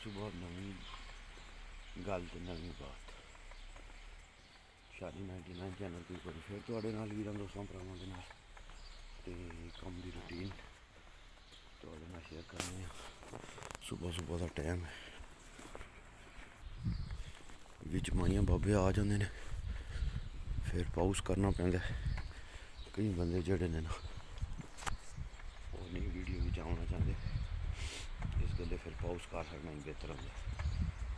सुबह नवी गल तो नवी बात शादी 99 चैनल की बड़ी फिर थोड़े नाल वीरां दोस्तों भरावां दे नाल ते कम दी रूटीन थोड़े नाल शेयर करने। सुबह सुबह का टाइम है विच माइयां बाबे आ जाते हैं फिर पाउस करना पैंदा। कई बंदे जड़े ने ना वो नहीं वीडियो भी आना चाहते इस गल्ले फिर पाउस कर सकना ही बेहतर होंगे।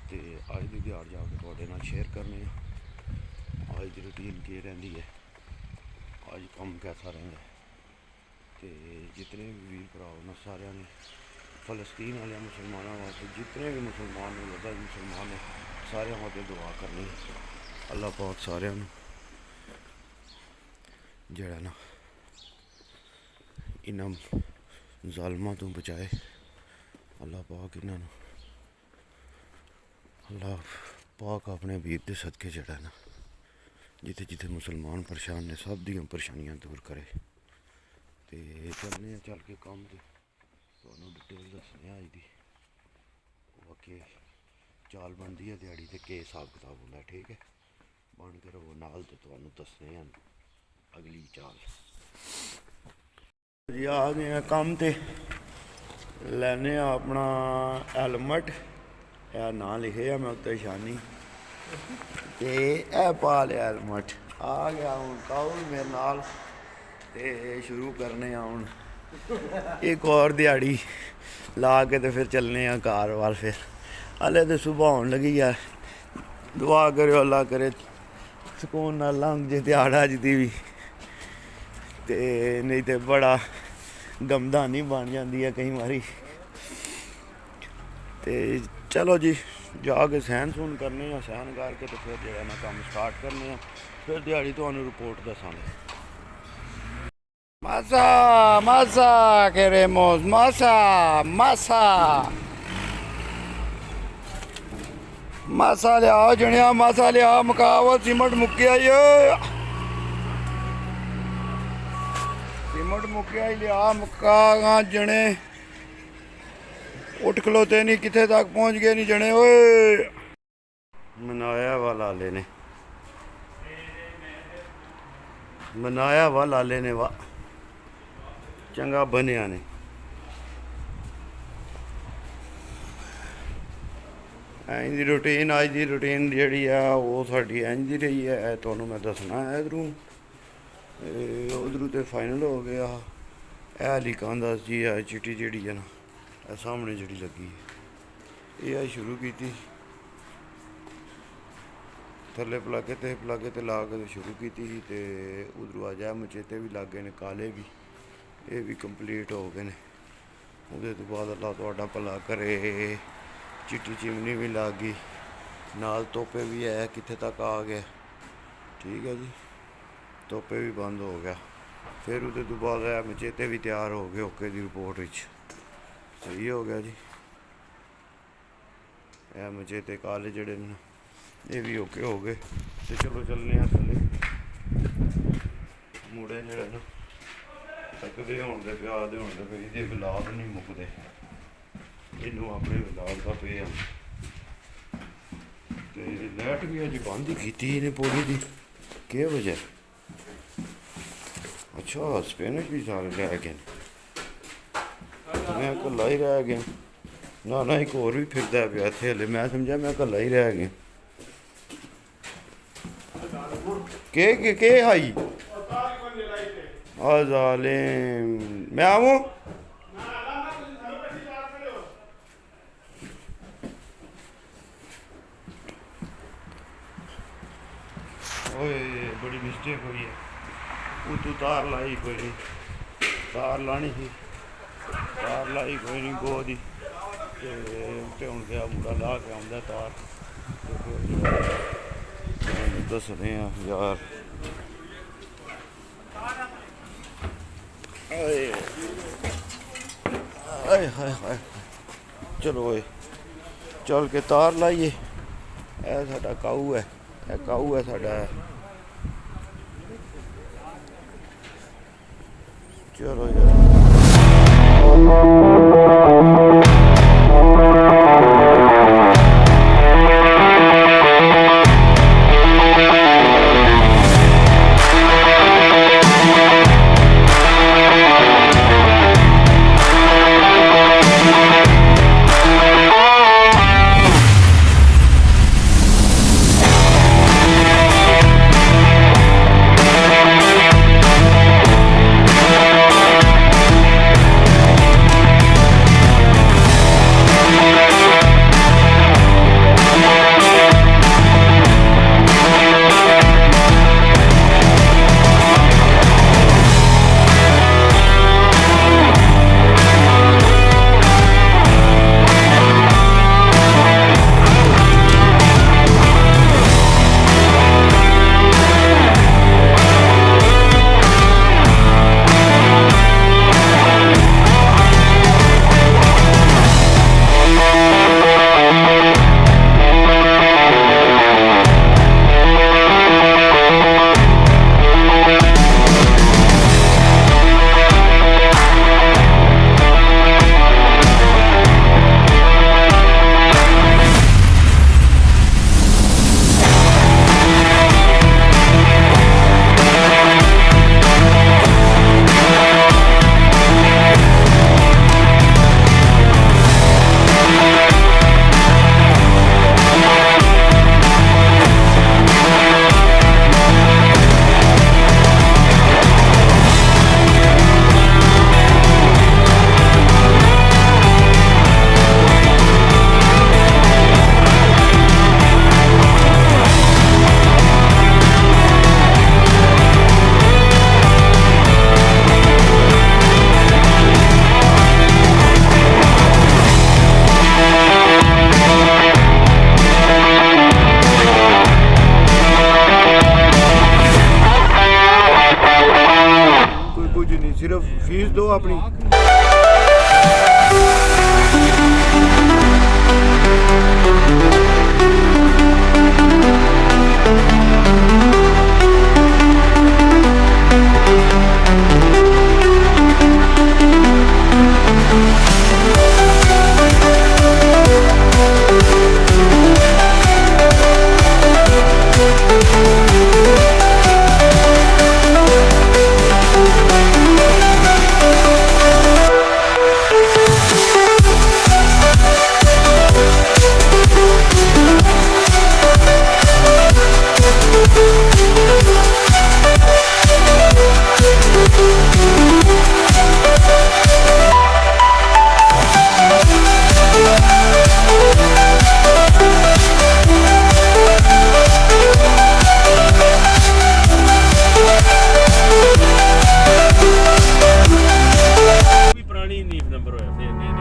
तो अज की दिहाड़ जाके थोड़े नाल शेयर करने। अज की रूटीन की रही है, अज कम कैसा रहा। तो जितने भी वीर भरा ना सारे ने फलस्तीन वाले मुसलमानों वास्ते जितने भी मुसलमान ने वड्डा मुसलमान है सारे वास्ते दुआ करनी। अल्लाह पाक सारे जड़ा ना इन्होंने जालमां तो बचाए। अल्लाह पाक इन्होंने अल्लाह पाक अपने वीर के सदके जड़ा ना जिथे जिथे मुसलमान परेशान ने सब दी परेशानियां दूर करे। तो चलने चल के काम तो डिटेल दसने अज की बाकी चाल बनती है दिहाड़ी तो के हिसाब किताब होंगे। ठीक है बन के रहो नाल तो दसने अगली चाल जी। आ गए काम ते लैने अपना हेलमेट है ना लिखे है मैं उत्ते शानी ते ए पा लिया हेलमेट आ गया हूँ काउल मेरे नाल ते शुरू करने हूँ एक और दिहाड़ी ला के तो फिर चलने कार वाल। फिर हले तो सुबह होने लगी है। दुआ करो अल्लाह करे सुकून नाल लंघ जे दिहाड़ अज दी भी ते नहीं तो बड़ा गमदानी बन जाती है कई बारी। तो चलो जी जाके सैन सून करने सैन करके तो फिर जो है ना काम स्टार्ट करने फिर दिहाड़ी तो रिपोर्ट दसांगे। मासा मासा queremos masa masa मासा लिया जनिया मासा लिया मुकावत सीमेंट मुक्की आई सीमेंट मुक्की आई लिया मुक्का जने उठ खलोते नहीं किथे तक पहुंच गए नहीं जने। ओए मनाया वा लाले ने मनाया वा लाले ने वाह चंगा बनया ने। इंज दी रूटीन अज की रूटीन जी है वो साड़ी इंज ही रही है तो मैं दसना है। इधरों उधरों तो फाइनल हो गया है लीकान दस जी है चिट्टी जी है ना सामने जी लगी ये शुरू की थले पलागे तो ला के शुरू की उधरों आ जाए मचेते भी लागे ने काले भी ये भी कंप्लीट हो गए हैं। उहदे तो बाद अल्लाह तुहाडा भला करे चिट्टी चिमनी भी लग गई नाल तोपे भी है किथे तक आ गया। ठीक है जी तोपे भी बंद हो गया। फिर उहदे तो बाद मचेते भी तैयार हो गए ओके दी रिपोर्ट विच सही हो गया जी। यह मचेते काले जड़े ने ये भी ओके हो गए। तो चलो चलने थले मुड़े जड़े ना थकते होने प्यादे होने फिर ये विलाद नहीं मुकते इनू अपने विलाद का पे। तो लाइट भी अज बंद ही की इन्हें पूरी दी के वजह। अच्छा स्पेनिश भी सारे लै गए मैं कला ही रह गया ना ना एक होर भी फिरदा पिया इत्थे हले मैं समझा मैं कला ही रह गया। के हाई जालिम मैं आऊँ ओए बड़ी मिस्टेक हुई है तू तार लाई कोई नहीं तार लानी थी तार लाई कोई नहीं गो दी हूँ गया मुंडा ला के आंदा तार दसने यार हाय हाय हाय चलो ओए चल के तार लाइए। यह साडा काऊ है साडा चलो यार ਕੁਝ ਨਹੀਂ, ਸਿਰਫ ਫੀਸ ਦਿਓ ਆਪਣੀ। ਪੁਰਾਣੀ ਨੀਫ ਨੰਬਰ ਹੋਇਆ ਫਿਰ ਨਹੀਂ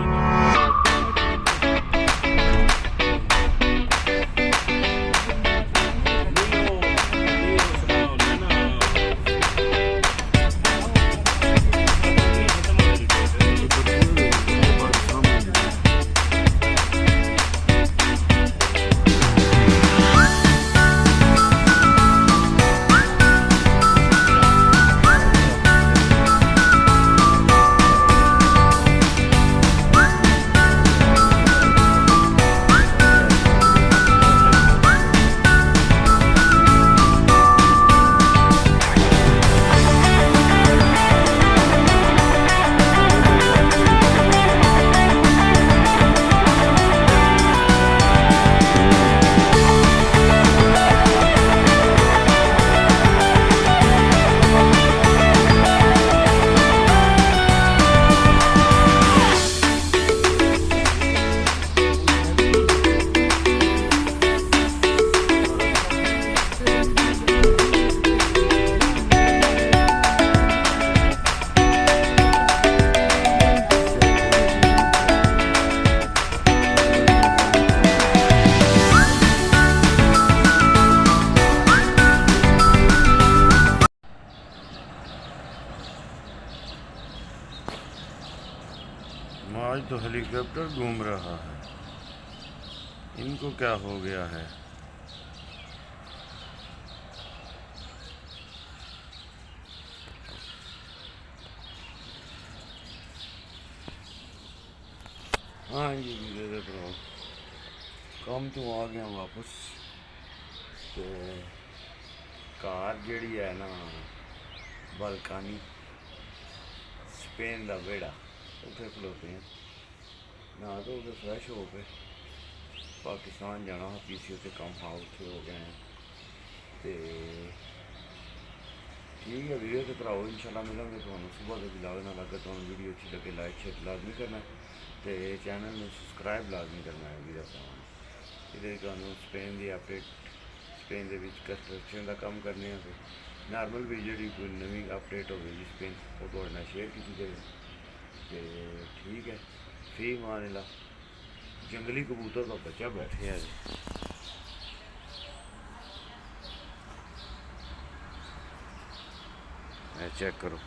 आज तो हेलीकॉप्टर घूम रहा है, इनको क्या हो गया है। हाँ जी धीरे भरा काम तो आ गया वापस। तो कार जड़ी है ना बलकानी स्पेन का बेड़ा उत्थे खलोते हैं, ना तो उधर फ्रैश हो गए पाकिस्तान जाना पीसीओ से कम हाँ उत्थे हो गए हैं। तो ठीक है वीडियो तो भराओ इंशाल्लाह मिलेंगे तुम्हें सुबह के लाग ना लगे, तुम्हें वीडियो अच्छी लगे लाइक शेयर लाजमी करना है, तो चैनल में सबसक्राइब लाजमी करना है वीडियो ये तुम्हें स्पेन की अपडेट स्पेन के कंस्ट्रक्शन का काम करने नॉर्मल भी जी कोई नवी अपडेट हो गई स्पेन वो थोड़े नाल शेयर की जाए। तो ठीक है फी मान ला जंगली कबूतर का बच्चा बैठे है चेक करो।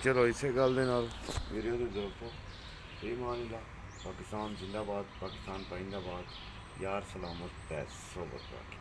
चलो इसे गल दे नाल वीडियो तो दोस्तों फी मान ला पाकिस्तान जिंदाबाद, पाकिस्तान पाइंदाबाद, यार सलामत पैस सोबत बाकी।